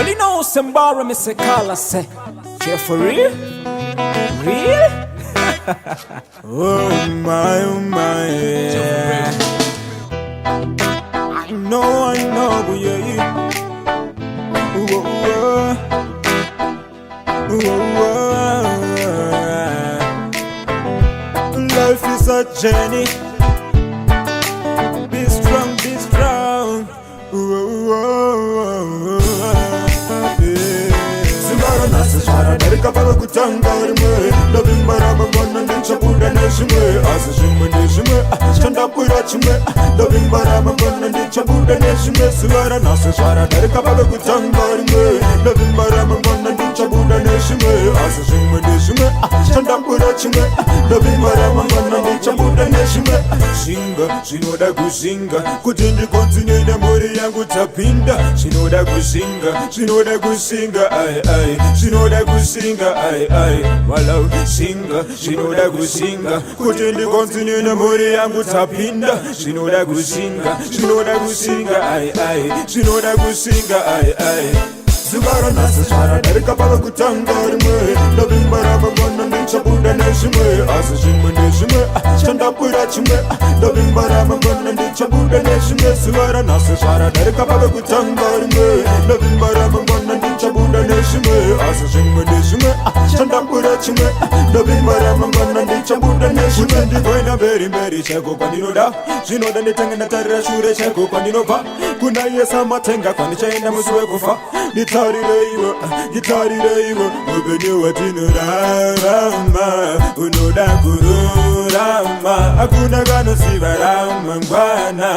Well, you know, Sembara, me say, call, I say, cheer for real? Real? Oh my, yeah. I know, yeah. Whoa, whoa. Life is a journey. Be strong, be strong. Sembara nasa shara dari kapal kutanggar me. Loving barama wana nincha buda neshme. Asa shime neshme, chanda pura chime. Loving barama wana nincha buda neshme. Sembara nasa shara dari kapal kutanggar me. Loving barama wana nincha buda neshme. Asa shime neshme, chanda pura chime. Loving barama wana nincha buda neshme. Shinga, shinoda kusinga. Kutindi continue na mori yangu tapinda. Shinoda kusinga, shinoda kusinga. Ay ay, shinoda kusinga. Ay ay, walau singa, shinoda kusinga. Kutindi continue na mori yangu tapinda. Shinoda kusinga, shinoda kusinga. Ay ay, shinoda kusinga. Ay ay. Sembara nasa shara dari kapal kutanggar me. Loving barama wana nincha buda neshme. Asa shime neshme, chanda pura chime. Loving barama wana nincha buda neshme. Sembara nasa shara dari kapal kutanggar me. Loving barama wana nincha buda neshme. Asa shime neshme, chanda pura chime. Loving barama wana nincha buda neshme. Kutendi koina beri beri cheko kwa ninoda. Shinoda nitanga na tarra shure cheko kwa ninopa. Kuna yesa matenga kwa nichaenda musuwe kufa. Gitari reivo, ubenyo watino rama, unoda kururama, hakuna gano sivarama ngwana,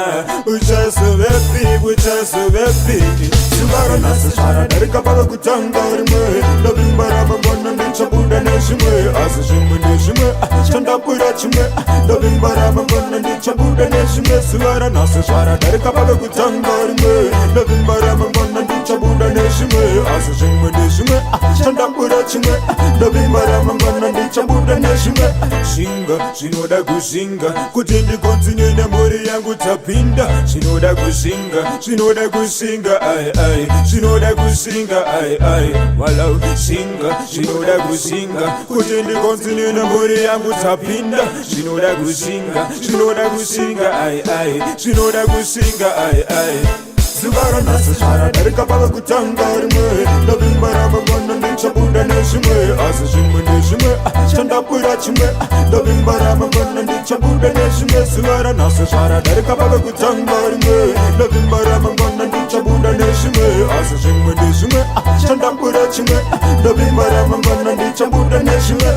uchaso vepi. Sembara nasa shara dari kapal kutanggar me. Loving barama wana nincha buda neshme. Asa shime neshme, chanda pura chime. Loving barama wana nincha buda neshme. Sembara nasa shara dari kapal kutanggar me. Loving barama wana nincha buda neshme. Asa shime neshme, chanda pura chime. Loving barama wana nincha buda neshme. Shinga, shinoda kusinga. Kutindi continue na mori yangu tapinda. Shinoda kusinga, shinoda kusinga. Ay ay, shinoda kusinga. Ay ay, walau singa, shinoda kusinga. Kutindi continue na mori yangu tapinda. Shinoda kusinga, shinoda kusinga. Ay ay, shinoda kusinga. Ay ay. Sembara nasa shara dari kapal kutanggar me. Loving barama wana nincha buda neshme. Asa shime neshme, chanda pura chime. Loving barama wana nincha buda neshme. Sembara nasa shara dari kapal kutanggar me. Loving barama wana nincha buda neshme. Asa shime neshme, chanda pura chime. Loving barama wana nincha buda neshme.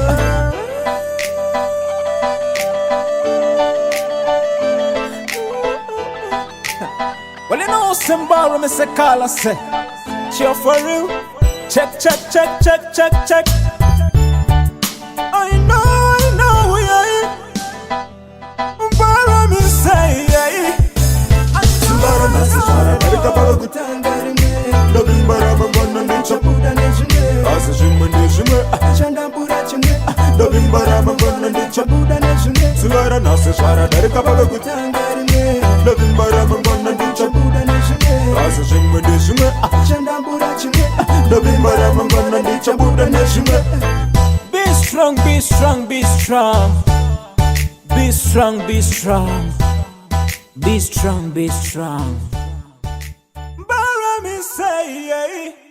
Well, you know, Sembara, me say, call, I say, cheer for real? Check. I know, yeah. Sembara, me say, yeah. Sembara nasa shara dari kapal kutanggar me. Loving barama wana nincha buda neshme. Asa shime neshme, chanda pura chime. Loving barama wana nincha buda neshme. Sembara nasa shara dari kapal kutanggar me. Loving barama wana nincha buda neshme. Asa shime neshme, chanda pura chime. Loving barama wana nincha buda neshme. Be strong, be strong, be strong. Be strong, be strong. Be strong, be strong. Bara me say, yeah.